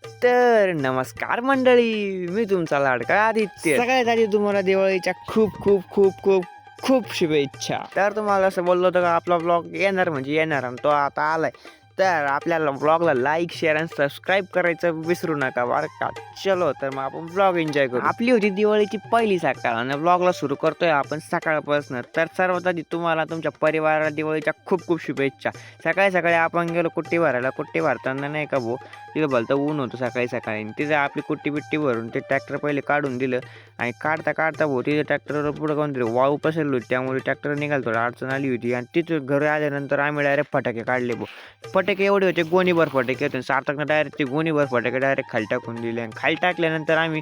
तर नमस्कार मंडळी, मी तुमचा लाडका आदित्य. सगळ्यात आधी तुम्हाला दिवाळीच्या खूप खूप खूप खूप खूप शुभेच्छा. तर तुम्हाला असं बोललो होतं का आपला ब्लॉग येणार म्हणजे येणार आणि तो आता आलाय. तर आपल्याला ब्लॉगला लाईक शेअर आणि सबस्क्राईब करायचं विसरू नका बरं का. चलो तर मग आपण ब्लॉग एन्जॉय करू. आपली होती दिवाळीची पहिली सकाळ आणि ब्लॉगला सुरू करतोय आपण सकाळपासून. तर सर्वात आधी तुम्हाला तुमच्या परिवाराला दिवाळीच्या खूप खूप शुभेच्छा. सकाळी सकाळी आपण गेलो कुट्टी भरायला. कुट्टी भरताना नाही का भाऊ तिथं भलतं ऊन होतं सकाळी सकाळी. तिथं आपली कुट्टी बिट्टी भरून ते ट्रॅक्टर पहिले काढून दिलं आणि काढता काढता भाऊ तिथे ट्रॅक्टरवर पुढं काऊन तरी वाळू पसरली होती, त्यामुळे ट्रॅक्टर निघाल थोडं अडचण आली होती. आणि तिथं घरी आल्यानंतर आम्ही डायरेक्ट फटाके काढले भाऊ. फटाके एवढे होते, गोणीभर फटाके होते. सार्थकनं डायरेक्ट ते गोणीभर फटाके डायरेक्ट खाली टाकून दिले आणि खाली टाकल्यानंतर आम्ही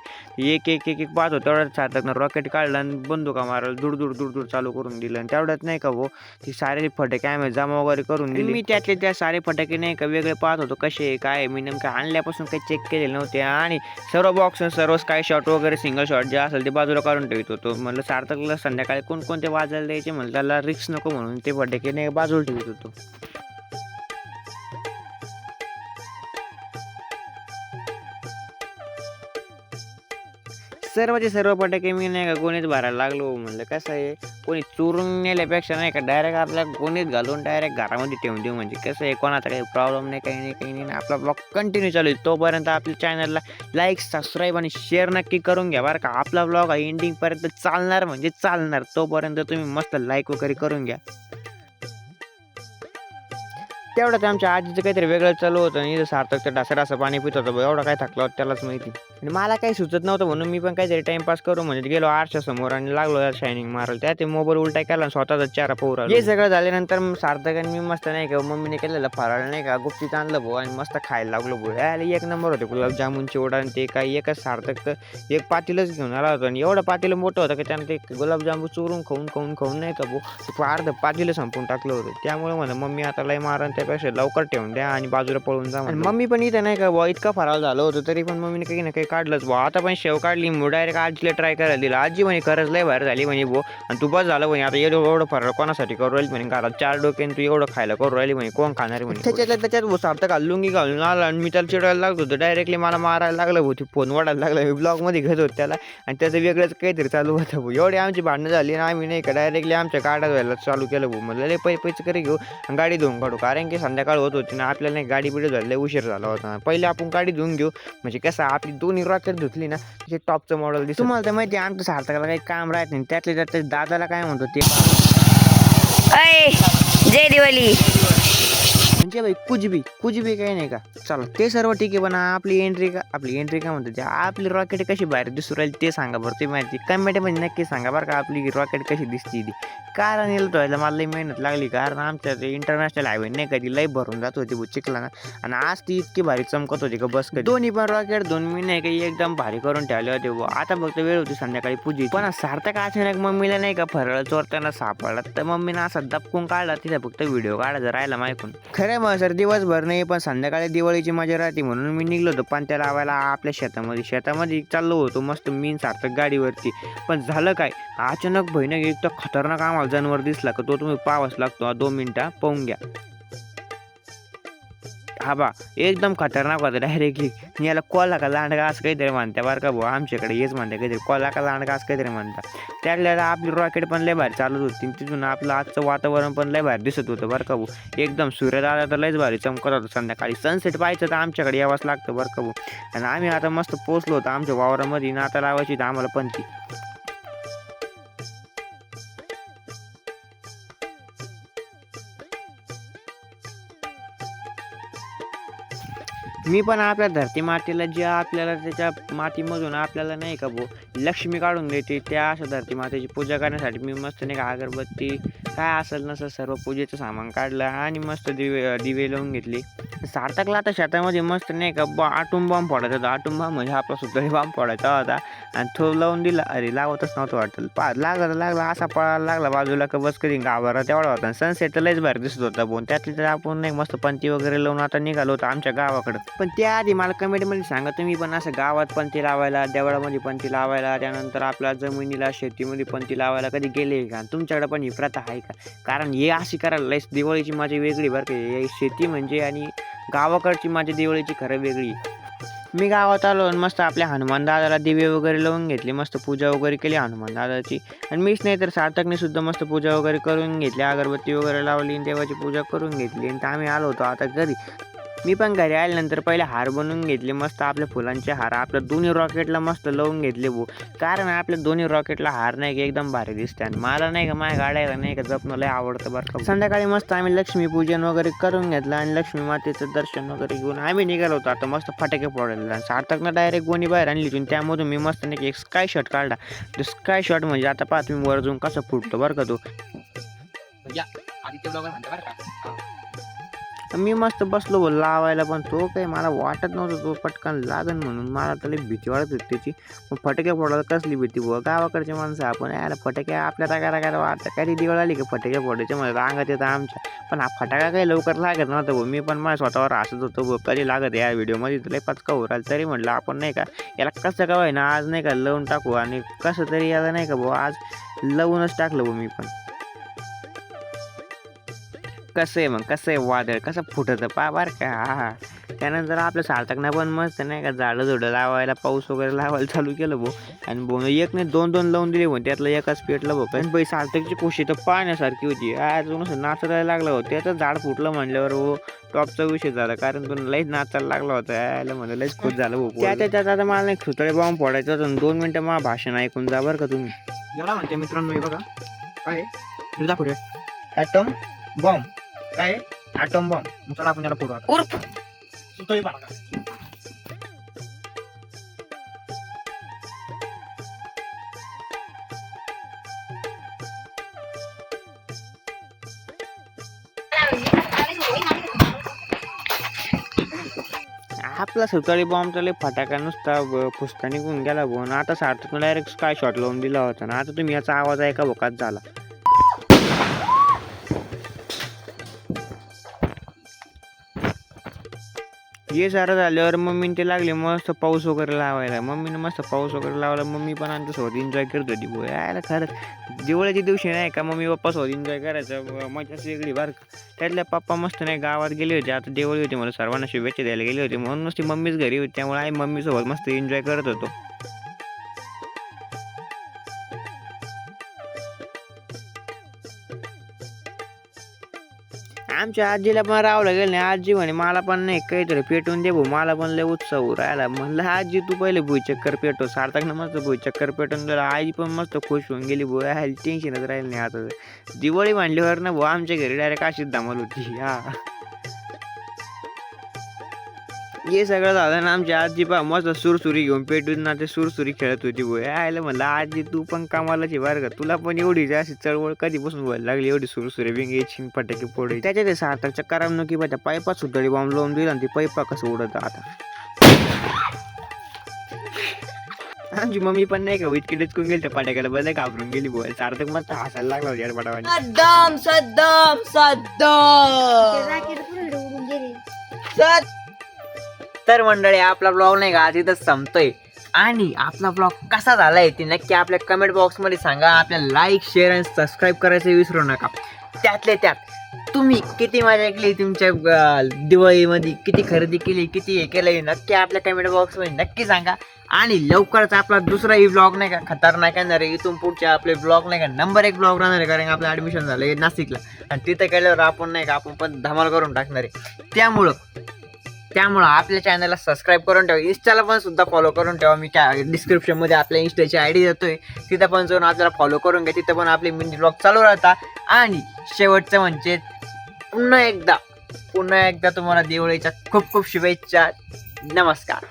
एक एक एक एक पाहत होतो. तेवढ्यात सार्थकनं रॉकेट काढलं आणि बंदुका मारायला दूर चालू करून दिलं. आणि तेवढ्यात नाही का भाऊ ती सारे फटाके आम्ही जमा वगैरे करून दिले. मी त्यातले त्या सारे फटाके नाही का वेगळे पाहत होतो कसे काय. मी नेमकं आणल्यापासून काही चेक केलेले नव्हते आणि सर्व बॉक्स सर्व स्काय शॉट वगैरे सिंगल शॉट जे असेल ते बाजूला काढून ठेवत होतो. म्हणलं सार्थकला संध्याकाळी कोणकोणते वाजायला द्यायचे, म्हणलं त्याला रिक्स नको म्हणून ते फटाके नाही बाजूला ठेवत होतो. सर्वचे सर्व फटाके मी नाही का गोणीत भरायला लागलो. म्हणलं कसं आहे, कोणी चोरून नेल्यापेक्षा नाही का डायरेक्ट आपल्या गोणीत घालून डायरेक्ट घरामध्ये ठेवून देऊ. म्हणजे कसं आहे, कोणाचा काही प्रॉब्लेम नाही, काही नाही. आपला ब्लॉग कंटिन्यू चालू आहे तोपर्यंत आपल्या चॅनलला लाईक सबस्क्राईब आणि शेअर नक्की करून घ्या बरं का. आपला ब्लॉग हा एंडिंगपर्यंत चालणार म्हणजे चालणार. तोपर्यंत तुम्ही मस्त लाईक वगैरे करून घ्या. तेवढंच आमच्या आजीचं काहीतरी वेगळं चालू होतं आणि सार्थक तर ढासं पाणी पित होतं. एवढा काय थकला होता त्यालाच माहिती. आणि मला काही सुचत नव्हतं म्हणून मी पण काहीतरी टाइमपास करू म्हणजे गेलो आरशासमोर आणि लागलो शायनिंग मारायला. त्यात ते मोबाईल उलटा केला आणि स्वतःचा चेहरा पाहू राहिलो. हे सगळं झाल्यानंतर सार्थक आणि मी मस्त नाही का मम्मीने केलेलं फराळ नाही का गुपचीत आणलं भाऊ आणि मस्त खायला लागलो भाऊ. यायला एक नंबर होते गुलाबजामुन चिवडा आणि ते काही एकच. सार्थक तर एक पातेलच घेऊन आला होता आणि एवढं पातेलं मोठं होतं की त्यानं ते गुलाबजामून चोरून खाऊन नाही का भाऊ अर्ध पातेलं संपून टाकलं होतं. त्यामुळे म्हणा मम्मी आता लय मारण त्यापेक्षा लवकर ठेवून द्या आणि बाजूला पळून जा. आणि मम्मी पण इथं नाही का बुवा इतका फराळ झालं होतं तरी पण मम्मीने काही ना काही काढलंच बुवा. आता पण शेव काढली मग डायरेक्ट आजीला ट्राय करायला दिला. आजी म्हणे खरंच लय बाहेर झाली म्हणे बुवा आणि तू बस झालं म्हणे आता एवढं फराळ कोणासाठी करू राहिली म्हणे. घरात 4 डोके तू एवढं खायला करू राहिली म्हणे, कोण खाणार म्हणे. त्याच्यात सार्थक लुंगी घालून आला आणि मी त्याला चिडायला लागलो होतो. डायरेक्टली मला मारायला लागलं होती, फोन वाढायला लागला. मी ब्लॉगमध्ये घेत होतो त्याला आणि त्याचं वेगळंच काहीतरी चालू होतं भाऊ. एवढी आमची भांडणं झाली आणि आम्ही नाही का डायरेक्टली आमच्या गाड्या धुवायला चालू केलं भाऊ. म्हणलं लय पैसे करे घेऊ आणि गाडी धुवून काढू, कारण की संध्याकाळ होत होती ना आपल्याला नाही गाडी बिडी झाली उशीर झाला होता. पहिले आपण गाडी धुवून घेऊ म्हणजे कसं आपली दोन्ही रॉकेट धुतली ना त्याचे टॉपचं मॉडेल दिसतं. तुम्हाला तर माहिती आहे आमचं सार्थकाला काही काम राहत नाही. त्यातल्या दादाला काय म्हणतो ते अय जय दिवाळी. म्हणजे भाई कुछ भी काही नाही का. चला ते सर्व ठीक आहे पण आपली एंट्री का म्हणतो ते आपली रॉकेट कशी बाहेर दिसू राहिली ते सांगा बरं. ते माहिती कमेंटमध्ये नक्की सांगा बरं का आपली रॉकेट कशी दिसते ती. कारण येईल धुवायला मला लई मेहनत लागली, कारण आमच्या ते इंटरनॅशनल हायवे नाही का ती लई भरून जात होती चिखला ना आणि आज ती इतकी भारी चमकत होती का बस. दोन्ही पण रॉकेट दोन मी नाही का एकदम भारी करून ठेवले होते. आता फक्त वेळ होती संध्याकाळी पूजी. पण सार्थक अचानक मम्मीला नाही का फराळ चोरताना सापडला तर मम्मीनं असा दबकून काढला. तिथे फक्त व्हिडिओ काढायचा राहिला मायकून. खरं मग सर दिवसभर नाही पण संध्याकाळी दिवाळीची मजा राहते म्हणून मी निघलो होतो पंत्या लावायला आपल्या शेतामध्ये चाललो होतो मस्त मीन सार्थक गाडीवरती. पण झालं काय, अचानक भयानक एक तर खतरनाक आम्हाला जनावर दिसला का तो तुम्ही पाहावाच लागतो. 2 मिनिटं पाहून घ्या. हा बा एकदम खतरनाक होता. डायरेक्टली याला कोला का लांडगा असं काहीतरी म्हणत्या बरं का भाऊ. आमच्याकडे हेच म्हणते काहीतरी कोला का लांडगा असं काहीतरी म्हणतात. त्यातल्या आपली रॉकेट पण लय भारी चालत होती. तिथून आपलं आजचं वातावरण पण लय भारी दिसत होतं बरं का भाऊ. एकदम सूर्यदादा तर लयच भारी चमकत होतं. संध्याकाळी सनसेट पाहायचं तर आमच्याकडे यावंच लागतं बरं का भाऊ. आणि आम्ही आता मस्त पोचलो होतो आमच्या वावरामध्ये ना. आता लावायची तर आम्हाला पंथी. मी पण आपल्या धरती मातेला जे आपल्याला त्याच्या मातीमधून आपल्याला नाही का भाऊ लक्ष्मी काढून देते त्या अशा धरती मातेची पूजा करण्यासाठी मी मस्त नाही का अगरबत्ती काय असेल नसेल सर्व पूजेचं सामान काढलं आणि मस्त दिवे लावून घेतली. सार्थकला आता शेतामध्ये मस्त नाही का आटूम बॉम्ब फोडायचा होता. आटूम बॉम्ब म्हणजे आपला सुद्धा बॉम्ब फोडायचा होता आणि तो लावून दिला. अरे लावतच नव्हतं वाटतं. लागला असा पळायला लागला बाजूला का बस कधी गावाला तेवढा होता. सनसेट तर लयच बाहेर दिसत होता बोन. त्यातली तर आपण नाही मस्त पंती वगैरे लावून आता निघालो होतो आमच्या गावाकडं. पण त्याआधी मला कमेंटमध्ये सांगा तुम्ही पण असं गावात पंती लावायला, देवळामध्ये पंती लावायला, त्यानंतर आपल्या जमिनीला शेतीमध्ये पंती लावायला कधी गेले का. तुमच्याकडे पण ही प्रथा आहे का. कारण हे अशी करायला लयच दिवाळीची माझी वेगळी बरं का. शेती म्हणजे आणि गावाकडची माझी दिवाळीची खरं वेगळी. मी गावात आलो आणि मस्त आपल्या हनुमान दादाला दिवे वगैरे लावून घेतले, मस्त पूजा वगैरे केली हनुमान दादाची. आणि मीच नाही तर सार्थकने सुद्धा मस्त पूजा वगैरे करून घेतली, अगरबत्ती वगैरे लावली आणि देवाची पूजा करून घेतली. आणि आम्ही आलो होतो आता घरी. मी पण घरी आल्यानंतर पहिले हार बनवून घेतले, मस्त आपल्या फुलांचे हार आपल्या दोन्ही रॉकेटला मस्त लावून घेतले भाऊ. कारण आपल्या दोन्ही रॉकेटला हार नाही का एकदम भारी दिसते. आणि मला नाही का माझ्या गाड्याला नाही का जपणं लय आवडतं बरं का. संध्याकाळी मस्त आम्ही लक्ष्मीपूजन वगैरे करून घेतलं आणि लक्ष्मी मातेचं दर्शन वगैरे घेऊन आम्ही निघालो होतो आता मस्त फटाके फोडायला. आणि सार्थकनं डायरेक्ट गोणी बाहेर आणली होती, त्यामधून मी मस्त नाही एक स्काय शॉट काढला. तो स्काय शॉट म्हणजे आता पाहा तुम्ही वर जाऊन कसं फुटतो बरं का तो. मी मस्त बसलो बोल लावायला, पण तो काही मला वाटत नव्हतं तो पटकन लागन म्हणून. मला तरी भीती वाटत होती त्याची. मग फटाके फोडायला कसली भीती बुवा, गावाकडचे माणसं आपण यायला फटाके आपल्या टाकायला वाटतं. काही दिवाळी आली का फटाके फोडायचे म्हणजे अंगात येतं आमच्या. पण हा फटाका काही लवकर लागत नव्हता भाऊ. मी पण माझ्या स्वतःवर हसत होतो भाऊ, कधी लागत या व्हिडिओमध्ये तुला पचका उराल. तरी म्हटलं आपण नाही का याला कसं का व्हायना आज नाही का लावून टाकू. आणि कसं तरी याला नाही का भाऊ आज लावूनच टाकलं भाऊ मी पण. कसं आहे मग कसं आहे वादळ कसं फुटतं पा बरं का. हा त्यानंतर आपलं सार्थकनं पण मस्त नाही का झाडं लावायला पाऊस वगैरे लावायला चालू केलं भाऊ. आणि भाऊ एक नाही दोन लावून दिले भाऊ, त्यातलं एकाच पेटलं भाऊ. पण बाई सार्थकची खुशी तर पाहण्यासारखी होती. आज नुसतं नाचायला लागलं होतं, त्याचं झाड फुटलं म्हणल्यावर भाऊ टॉपचा विषय झाला. कारण तो लईच नाचायला लागला होता, यायला म्हणजे लईच खुश झालं भाऊ. त्यात आता मला नाही सुतळे बॉम्ब फोडायचं होतं. 2 मिनटं मला भाषण ऐकून जा बरं का तुम्ही. एवढा म्हणते मित्रांनो हे बघा काय तुझा पुढे ॲटम बॉम्ब काय ॲटम बॉम्ब. मग चला आपण त्याला फोडू आता. उर्फ सुतळी बघा. आपला सुताळी बॉम्ब तर लय फटाका नुसता फुसका निघून गेला भाऊ. आणि आता सार्थकनं डायरेक्ट स्काय शॉट लावून दिला होता ना. आता तुम्ही याचा आवाज ऐका भोकात झाला. हे सारं झाल्यावर मम्मीने ते लागले मस्त पाऊस वगैरे लावायला. मम्मीने मस्त पाऊस वगैरे लावला. मम्मी पण आमच्यासोबत एन्जॉय करत होती भाऊ. यायला खरंच दिवाळीच्या दिवशी नाही का मम्मी पप्पासोबत एन्जॉय करायचं मजाच वेगळी बरं का. त्यातल्या पप्पा मस्त नाही गावात गेले होते, आता दिवाळी होती मला सर्वांना शुभेच्छा द्यायला गेले होते. म्हणून नुसती मम्मीच घरी होती, त्यामुळे आम्ही मम्मीसोबत मस्त एन्जॉय करत होतो. आमच्या आजीला पण रावलं गेलं नाही. आजी म्हणे मला पण नाही काहीतरी पेटवून दे भाऊ, मला पण लय उत्सव राहिला. म्हणलं आजी तू पहिले भुईचक्कर पेटव. सार्थकनं मस्त भुईचक्कर पेटवून दिला. आई पण मस्त खुश होऊन गेली भाऊ. टेन्शनच राहिलं नाही आता. दिवाळी मांडल्यावर ना भाऊ आमच्या घरी डायरेक्ट अशीच धमाल होती. हा हे सगळं झालं ना आमची आजी पा मस्त सुरसुरी घेऊन पेटून ना ते सुरसुरी खेळत होती भाऊ. यायला म्हणलं आजी तू पण कामालाची बरं का, तुला पण एवढी अशी चळवळ कधीपासून व्हायला लागली, एवढी सुरसुरी बिंगायची फटाके फोडायची. त्याच्या ते सार्थकच्या करमणुकी त्या पाईपात सुतळी बॉम्ब लावून दिला आणि ती पाईपा कसं उडत आता. आमची मम्मी पण नाही का इतकी डचकून गेली त्या फटाक्याला बरं घाबरून गेली भाऊ. सार्थक मस्त हसायला लागला होता यार पटावानी. सद्दाम सद्दाम सद्दाम. तर मंडळी आपला ब्लॉग नाही का आज इथं संपतोय. आणि आपला ब्लॉग कसा झालाय ते नक्की आपल्या कमेंट बॉक्समध्ये सांगा. आपल्याला लाईक शेअर आणि सबस्क्राईब करायचं विसरू नका. त्यातल्या त्यात तुम्ही किती मजा केली तुमच्या दिवाळीमध्ये, किती खरेदी केली, किती हे केलं नक्की आपल्या कमेंट बॉक्समध्ये नक्की सांगा. आणि लवकरच आपला दुसराही ब्लॉग नाही का खतरनाक येणार आहे. इथून पुढचे आपले ब्लॉग नाही का नंबर 1 ब्लॉग राहणार आहे. कारण आपलं ॲडमिशन झालं आहे नाशिकला आणि तिथं केल्यावर आपण नाही का आपण पण धमाल करून टाकणार आहे. त्यामुळं आपल्या चॅनलला सबस्क्राईब करून ठेवा. इंस्टाला पण सुद्धा फॉलो करून ठेवा. मी डिस्क्रिप्शनमध्ये आपल्या इंस्टाची ID देतोय, तिथं पण जाऊन आपल्याला फॉलो करून घ्या. तिथं पण आपले मिनी ब्लॉग चालू राहतात. आणि शेवटचं म्हणजे पुन्हा एकदा तुम्हाला दिवाळीच्या खूप खूप शुभेच्छा. नमस्कार.